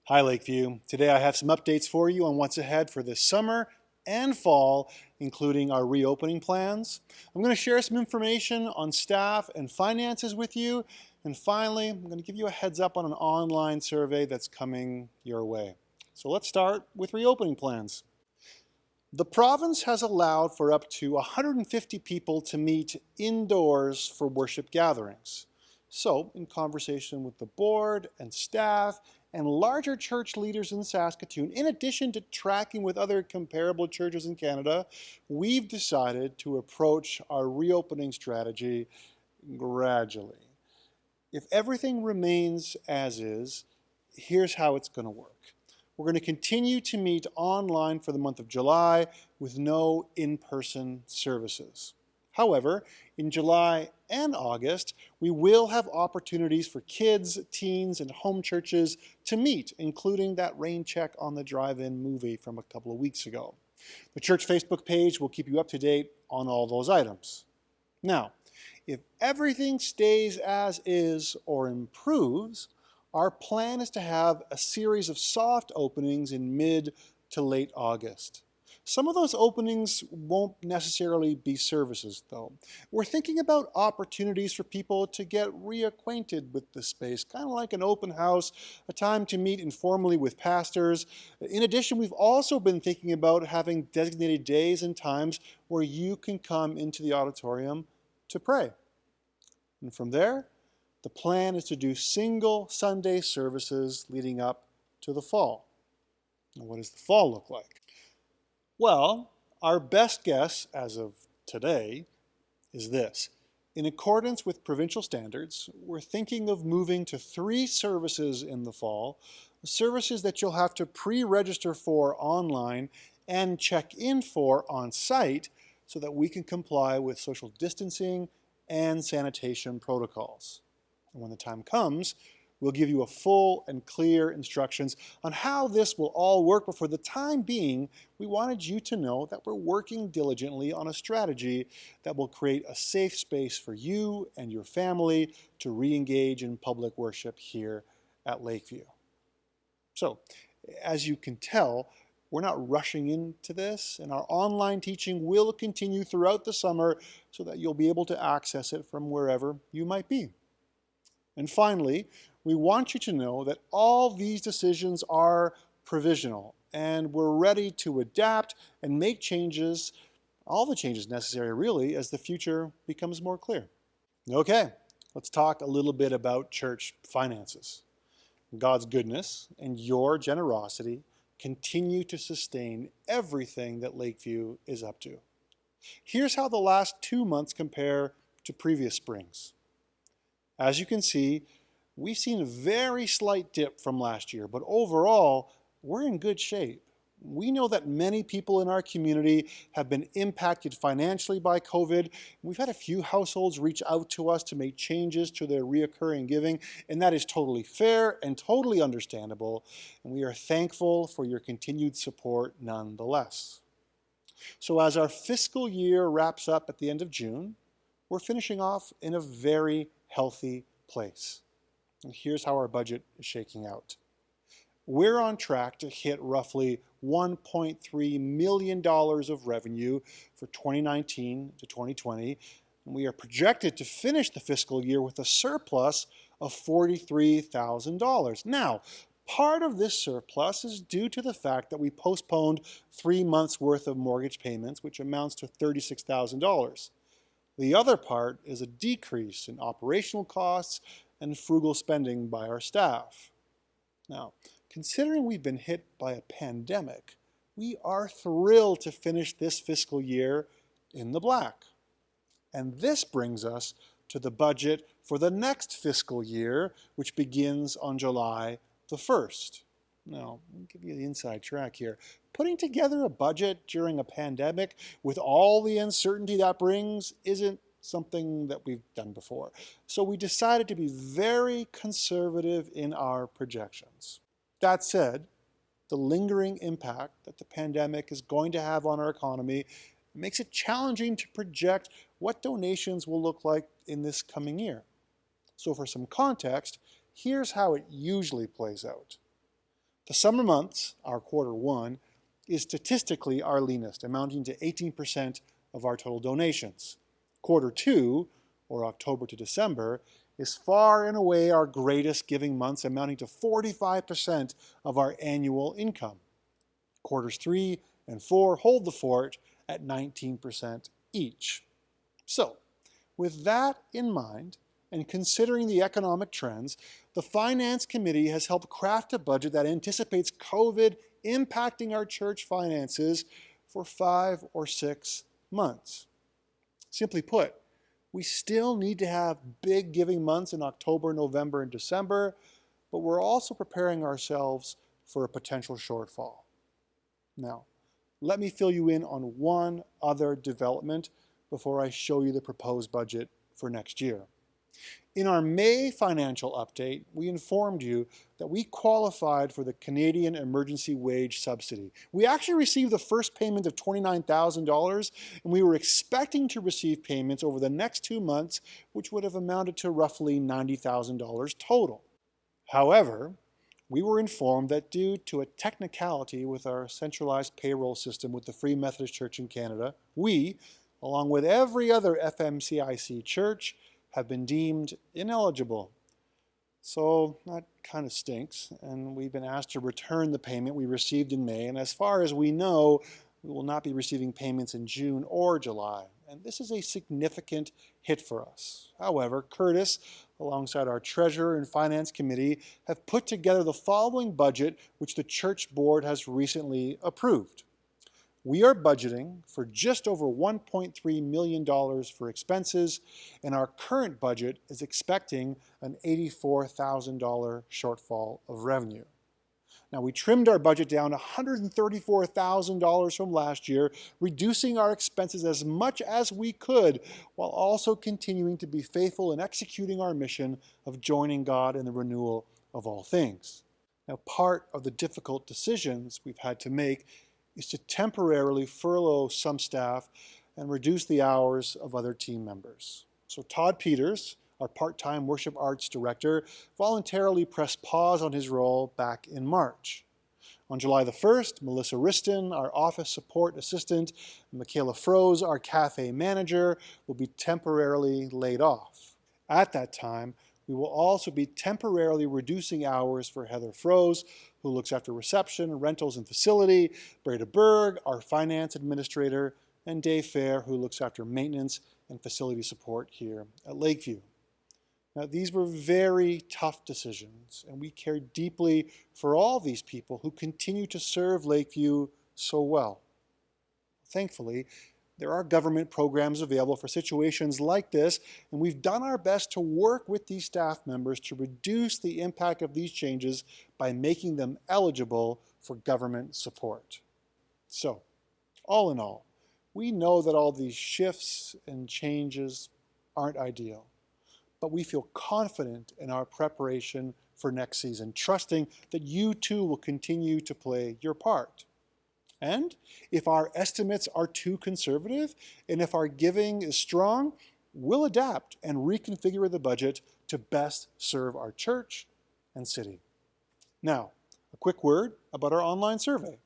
Hi Lakeview. Today I have some updates for you on what's ahead for this summer and fall, including our reopening plans. I'm going to share some information on staff and finances with you. And finally, I'm going to give you a heads up on an online survey that's coming your way. So let's start with reopening plans. The province has allowed for up to 150 people to meet indoors for worship gatherings. So, in conversation with the board and staff and larger church leaders in Saskatoon, in addition to tracking with other comparable churches in Canada, we've decided to approach our reopening strategy gradually. If everything remains as is, here's how it's going to work. We're going to continue to meet online for the month of July with no in-person services. However, in July and August, we will have opportunities for kids, teens, and home churches to meet, including that rain check on the drive-in movie from a couple of weeks ago. The church Facebook page will keep you up to date on all those items. Now, if everything stays as is or improves, our plan is to have a series of soft openings in mid to late August. Some of those openings won't necessarily be services, though. We're thinking about opportunities for people to get reacquainted with the space, kind of like an open house, a time to meet informally with pastors. In addition, we've also been thinking about having designated days and times where you can come into the auditorium to pray. And from there, the plan is to do single Sunday services leading up to the fall. And what does the fall look like? Well, our best guess as of today is this. In accordance with provincial standards, we're thinking of moving to 3 services in the fall, services that you'll have to pre-register for online and check in for on site so that we can comply with social distancing and sanitation protocols. And when the time comes, we'll give you a full and clear instructions on how this will all work, but for the time being, we wanted you to know that we're working diligently on a strategy that will create a safe space for you and your family to re-engage in public worship here at Lakeview. So, as you can tell, we're not rushing into this, and our online teaching will continue throughout the summer so that you'll be able to access it from wherever you might be. And finally, we want you to know that all these decisions are provisional, and we're ready to adapt and make changes, all the changes necessary really, as the future becomes more clear. Okay, let's talk a little bit about church finances. God's goodness and your generosity continue to sustain everything that Lakeview is up to. Here's how the last 2 months compare to previous springs. As you can see, we've seen a very slight dip from last year, but overall, we're in good shape. We know that many people in our community have been impacted financially by COVID. We've had a few households reach out to us to make changes to their reoccurring giving, and that is totally fair and totally understandable, and we are thankful for your continued support nonetheless. So as our fiscal year wraps up at the end of June, we're finishing off in a very healthy place. And here's how our budget is shaking out. We're on track to hit roughly $1.3 million of revenue for 2019 to 2020, and we are projected to finish the fiscal year with a surplus of $43,000. Now, part of this surplus is due to the fact that we postponed 3 months' worth of mortgage payments, which amounts to $36,000. The other part is a decrease in operational costs and frugal spending by our staff. Now, considering we've been hit by a pandemic, we are thrilled to finish this fiscal year in the black. And this brings us to the budget for the next fiscal year, which begins on July the 1st. Now, I'll give you the inside track here. Putting together a budget during a pandemic with all the uncertainty that brings isn't something that we've done before. So we decided to be very conservative in our projections. That said, the lingering impact that the pandemic is going to have on our economy makes it challenging to project what donations will look like in this coming year. So for some context, here's how it usually plays out. The summer months, our quarter one, is statistically our leanest, amounting to 18% of our total donations. Quarter two, or October to December, is far and away our greatest giving months, amounting to 45% of our annual income. Quarters 3 and 4 hold the fort at 19% each. So, with that in mind, and considering the economic trends, the Finance Committee has helped craft a budget that anticipates COVID impacting our church finances for 5 or 6 months. Simply put, we still need to have big giving months in October, November, and December, but we're also preparing ourselves for a potential shortfall. Now, let me fill you in on one other development before I show you the proposed budget for next year. In our May financial update, we informed you that we qualified for the Canadian Emergency Wage Subsidy. We actually received the first payment of $29,000, and we were expecting to receive payments over the next 2 months, which would have amounted to roughly $90,000 total. However, we were informed that due to a technicality with our centralized payroll system with the Free Methodist Church in Canada, we, along with every other FMCIC church, have been deemed ineligible. So that kind of stinks, and we've been asked to return the payment we received in May, and as far as we know, we will not be receiving payments in June or July, and this is a significant hit for us. However, Curtis, alongside our Treasurer and Finance Committee, have put together the following budget, which the Church Board has recently approved. We are budgeting for just over $1.3 million for expenses, and our current budget is expecting an $84,000 shortfall of revenue. Now, we trimmed our budget down $134,000 from last year, reducing our expenses as much as we could, while also continuing to be faithful in executing our mission of joining God in the renewal of all things. Now, part of the difficult decisions we've had to make is to temporarily furlough some staff and reduce the hours of other team members. So Todd Peters, our part-time worship arts director, voluntarily pressed pause on his role back in March. On July the 1st, Melissa Riston, our office support assistant, and Michaela Froze, our cafe manager, will be temporarily laid off. At that time, we will also be temporarily reducing hours for Heather Froze, who looks after reception, rentals, and facility, Breda Berg, our finance administrator, and Dave Fair, who looks after maintenance and facility support here at Lakeview. Now, these were very tough decisions, and we care deeply for all these people who continue to serve Lakeview so well. Thankfully, there are government programs available for situations like this, and we've done our best to work with these staff members to reduce the impact of these changes by making them eligible for government support. So, all in all, we know that all these shifts and changes aren't ideal, but we feel confident in our preparation for next season, trusting that you too will continue to play your part. And if our estimates are too conservative, and if our giving is strong, we'll adapt and reconfigure the budget to best serve our church and city. Now, a quick word about our online survey.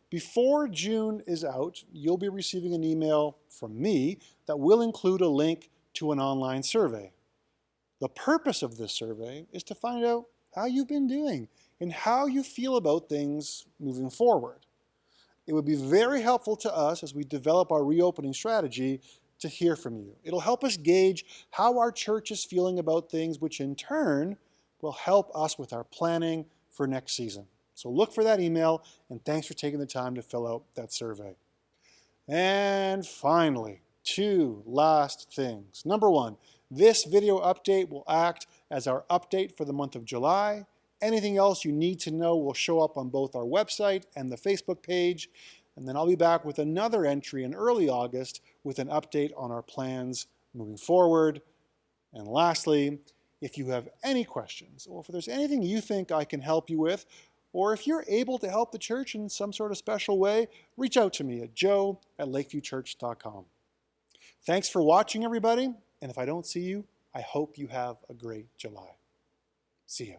Before June is out, you'll be receiving an email from me that will include a link to an online survey. The purpose of this survey is to find out how you've been doing and how you feel about things moving forward. It would be very helpful to us as we develop our reopening strategy to hear from you. It'll help us gauge how our church is feeling about things, which in turn will help us with our planning for next season. So look for that email, and thanks for taking the time to fill out that survey. And finally, 2 last things. Number 1, this video update will act as our update for the month of July. Anything else you need to know will show up on both our website and the Facebook page. And then I'll be back with another entry in early August with an update on our plans moving forward. And lastly, if you have any questions, or if there's anything you think I can help you with, or if you're able to help the church in some sort of special way, reach out to me at joe@lakeviewchurch.com. Thanks for watching, everybody. And if I don't see you, I hope you have a great July. See ya.